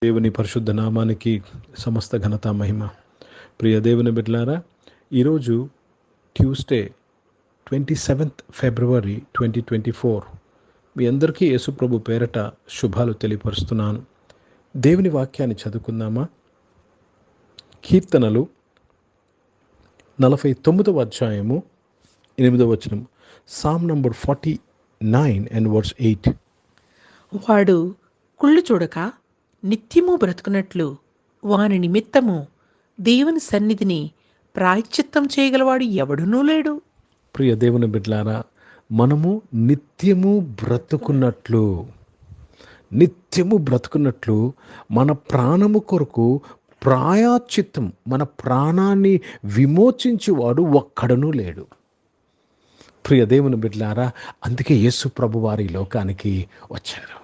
దేవుని పరిశుద్ధ నామానికి సమస్త ఘనత మహిమ. ప్రియ దేవుని బిడ్డలారా, ఈరోజు ట్యూస్డే 27th February 2024. మీ అందరికీ యేసుప్రభు పేరట శుభాలు తెలియపరుస్తున్నాను. దేవుని వాక్యాన్ని చదువుకుందామా? కీర్తనలు 49వ అధ్యాయము 8వ వచనం. Sam number 49 and verse 8. వాడు కుళ్ళు చూడక నిత్యము బ్రతుకున్నట్లు వాని నిమిత్తము దేవుని సన్నిధిని ప్రాయశ్చిత్తం చేయగలవాడు ఎవడునూ లేడు. ప్రియ దేవుని బిడ్డలారా, మనము నిత్యము బ్రతుకున్నట్లు మన ప్రాణము కొరకు ప్రాయశ్చిత్తం, మన ప్రాణాన్ని విమోచించువాడు ఒక్కడనూ లేడు. ప్రియ దేవుని బిడ్డలారా, అందుకే యేసు ప్రభు వారి లోకానికి వచ్చారు.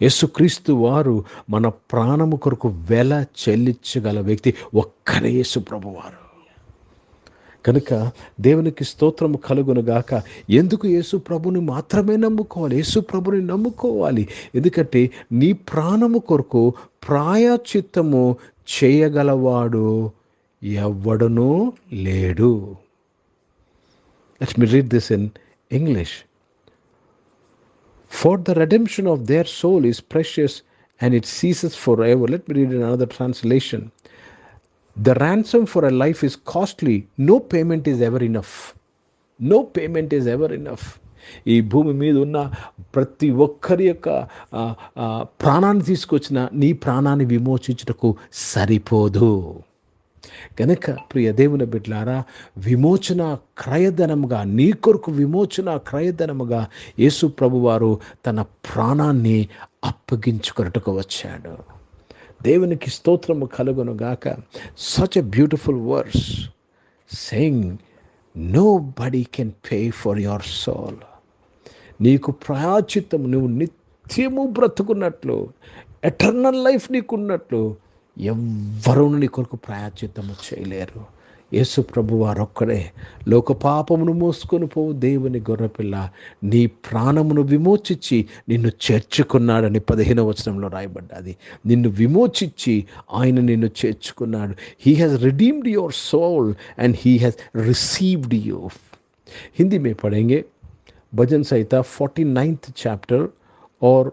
యేసుక్రీస్తు వారు మన ప్రాణము కొరకు వెల చెల్లించగల వ్యక్తి ఒక్కరే యేసు ప్రభు వారు. కనుక దేవునికి స్తోత్రము కలుగునుగాక. ఎందుకు యేసు ప్రభుని మాత్రమే నమ్ముకోవాలి? యేసు ప్రభుని నమ్ముకోవాలి. ఎందుకంటే నీ ప్రాణము కొరకు ప్రాయశ్చిత్తము చేయగలవాడు ఎవ్వడనూ లేడు. Let me read this in English. For the redemption of their soul is precious and it ceases forever. Let me read another translation. The ransom for a life is costly. No payment is ever enough. No payment is ever enough. ఈ భూమి మీద ఉన్న ప్రతి ఒక్కరి యొక్క ప్రాణాన్ని తీసుకొచ్చిన నీ ప్రాణాన్ని విమోచించుటకు సరిపోదు. కనుక ప్రియ దేవుని బిడ్డలారా, విమోచన క్రయధనముగా, నీ కొరకు విమోచన క్రయధనముగా యేసు ప్రభువారు తన ప్రాణాన్ని అప్పగించుకొనుటకు వచ్చాడు. దేవునికి స్తోత్రము కలుగునుగాక. Such a beautiful verse saying nobody can pay for your soul. నీకు ప్రాయశ్చిత్తము, నువ్వు నిత్యము బ్రతుకున్నట్లు, ఎటర్నల్ లైఫ్ నీకున్నట్లు ఎవ్వరూ నీ కొరకు ప్రాయశ్చిత్తము చేయలేరు. యేసు ప్రభు వారు ఒక్కడే లోక పాపమును మోసుకొని పోవు దేవుని గొర్రెపిల్ల, నీ ప్రాణమును విమోచించి నిన్ను చేర్చుకున్నాడని 15వ వచనంలో రాయబడ్డది. నిన్ను విమోచించి ఆయన నిన్ను చేర్చుకున్నాడు. He has redeemed your soul and he has received you. Hindi में पढ़ेंगे. भजन संहिता 49th chapter और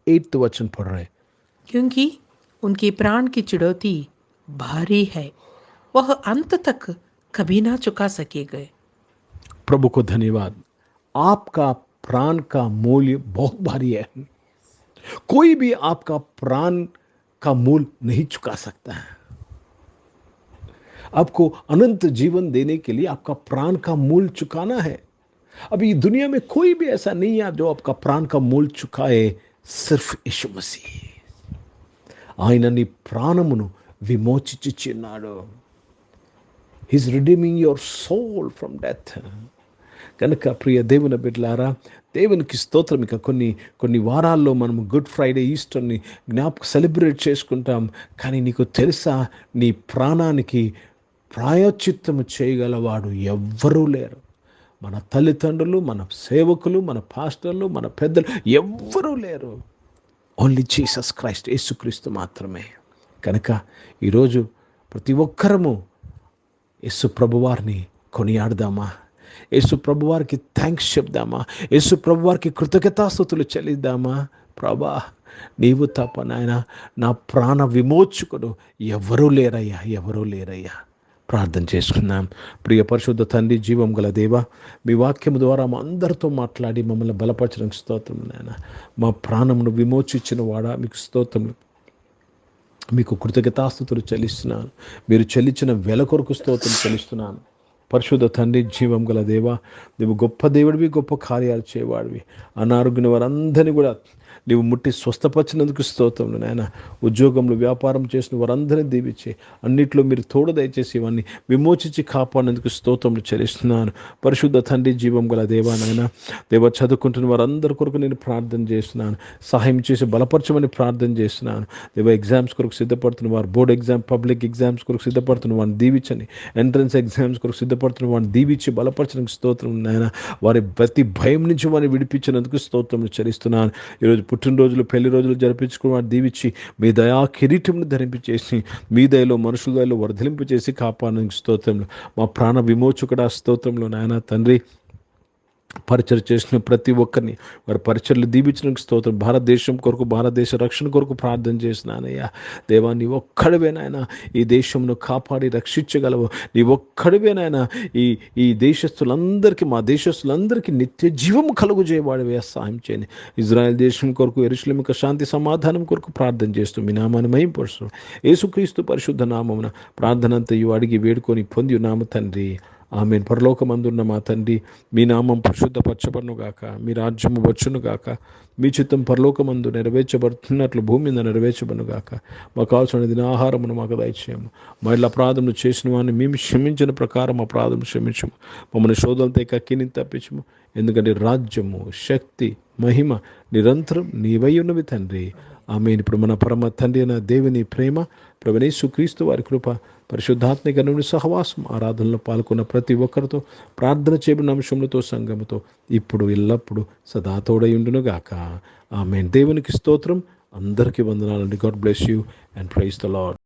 8th वचन पढ़ रहे हैं. क्योंकि उनके प्राण की चिड़ौती भारी है, वह अंत तक कभी ना चुका सकेंगे. प्रभु को धन्यवाद. आपका प्राण का मूल्य बहुत भारी है. कोई भी आपका प्राण का मूल्य नहीं चुका सकता है. आपको अनंत जीवन देने के लिए आपका प्राण का मूल्य चुकाना है. अभी दुनिया में कोई भी ऐसा नहीं है जो आपका प्राण का मूल्य चुकाए, सिर्फ यीशु मसीह. ఆయన నీ ప్రాణమును విమోచించుచున్నాడు. He's redeeming your soul from death. కనుక ప్రియ దేవుని బిడ్డలారా, దేవునికి స్తోత్రం. ఇక కొన్ని వారాల్లో మనము గుడ్ ఫ్రైడే, ఈస్టర్ని సెలబ్రేట్ చేసుకుంటాం. కానీ నీకు తెలుసా, నీ ప్రాణానికి ప్రాయశ్చిత్తము చేయగలవాడు ఎవ్వరూ లేరు. మన తల్లిదండ్రులు, మన సేవకులు, మన పాస్టర్లు, మన పెద్దలు ఎవ్వరూ లేరు. ఓన్లీ జీసస్ క్రైస్ట్, యేసుక్రీస్తు మాత్రమే. కనుక ఈరోజు ప్రతి ఒక్కరము యేసు ప్రభువారిని కొనియాడదామా? యేసు ప్రభువారికి థ్యాంక్స్ చెప్దామా? యేసు ప్రభువారికి కృతజ్ఞతాస్తుతులు చెల్లిద్దామా? ప్రభా, నీవు తప్ప నాయన నా ప్రాణ విమోచకుడు ఎవరూ లేరయ్యా. ప్రార్థన చేసుకుందాం. ప్రియ పరిశుద్ధ తండ్రి, జీవం గల దేవ, మీ వాక్యం ద్వారా మా అందరితో మాట్లాడి మమ్మల్ని బలపరచడానికి స్తోత్రం నాయన. మా ప్రాణమును విమోచించిన వాడా, మీకు స్తోత్రం, మీకు కృతజ్ఞతాస్తుతులు చెల్లిస్తున్నాను. మీరు చెల్లించిన వెల కొరకు స్తోత్రం చెల్లిస్తున్నాను. పరిశుద్ధ తండ్రి, జీవం గల దేవ, నువ్వు గొప్ప దేవుడివి, గొప్ప కార్యాలు చేయవాడివి. అనారోగ్యం వారందరినీ కూడా నీవు ముట్టి స్వస్థపరిచినందుకు స్తోత్రం నాయన. ఉద్యోగంలో వ్యాపారం చేసిన వారందరినీ దీవించి అన్నిట్లో మీరు తోడు దయచేసి ఇవన్నీ విమోచించి కాపాడినందుకు స్తోత్రం చెల్లిస్తున్నాను. పరిశుద్ధ తండ్రి, జీవం గల దేవా నాయన, దేవ చదువుకుంటున్న వారందరి కొరకు నేను ప్రార్థన చేస్తున్నాను. సహాయం చేసి బలపరచమని ప్రార్థన చేస్తున్నాను. దేవ ఎగ్జామ్స్ కొరకు సిద్ధపడుతున్న వారు, బోర్డ్ ఎగ్జామ్, పబ్లిక్ ఎగ్జామ్స్ కొరకు సిద్ధపడుతున్న వారిని దీవించండి. ఎంట్రన్స్ ఎగ్జామ్స్ కొరకు సిద్ధపడుతున్న వారిని దీవించి బలపరచడానికి స్తోత్రం నాయన. వారి ప్రతి భయం నుంచి వారిని విడిపించినందుకు స్తోత్రం చెల్లిస్తున్నాను. ఈరోజు పుట్టినరోజులు పెళ్లి రోజులు జరిపించుకుని వారు దీవించి మీ దయా కిరీటంను ధరింపచేసి మీ దయలో మనుషుల దయలో వర్ధలింపు చేసి కాపాడడానికి స్తోత్రంలో మా ప్రాణ విమోచకుడా స్తోత్రంలో నాయన తండ్రి పరిచయం చేసిన ప్రతి ఒక్కరిని వారి పరిచయలు దీవించడానికి స్తోత్రం. భారతదేశం కొరకు భారతదేశ రక్షణ కొరకు ప్రార్థన చేసినానయ్యా. దేవా నీ ఒక్కడివేనాయన ఈ దేశంను కాపాడి రక్షించగలవు. నీ ఒక్కడివేనాయన ఈ దేశస్తులందరికీ మా దేశస్తులందరికీ నిత్య జీవము కలుగు చేయవాడివే సహాయం చేయని. ఇజ్రాయెల్ దేశం కొరకు యెరూషలేము యొక్క శాంతి సమాధానం కొరకు ప్రార్థన చేస్తూ మీ నామాన్ని మహిమపరుస్తూ యేసుక్రీస్తు పరిశుద్ధ నామమున ప్రార్థన అంతయు అడిగి వేడుకొని పొంది ఉన్నాము తండ్రి. ఆమేన్. పరలోకమందున్న మా తండ్రి, మీ నామం పరిశుద్ధపరచబడును గాక, మీ రాజ్యము వచ్చును గాక, మీ చిత్తం పరలోకమందు నెరవేర్చబడుతున్నట్లు భూమి మీద నెరవేర్చబడును గాక. మాకు కావాల్సిన దినాహారమును మాకు దయచేయము. మా ఇళ్ళ అపరాధములు చేసిన వాడిని మేము క్షమించిన ప్రకారం అపరాధము క్షమించము. మమ్మల్ని శోధనతో కక్కిని తప్పించము. ఎందుకంటే రాజ్యము, శక్తి, మహిమ నిరంతరం నీవై ఉన్నవి తండ్రి. ఆమేన్. ఇప్పుడు మన పరమ తండ్రి అయిన దేవుని ప్రేమ, ప్రభువైన యేసుక్రీస్తు వారి కృప, పరిశుద్ధాత్మిక నుండి సహవాసం ఆరాధనలో పాల్గొన్న ప్రతి ఒక్కరితో ప్రార్థన చేయబడిన అంశములతో సంఘముతో ఇప్పుడు ఎల్లప్పుడు సదా తోడై ఉండును గాక. ఆమేన్. దేవునికి స్తోత్రం. అందరికీ వందనాలండి. God bless you and praise the lord.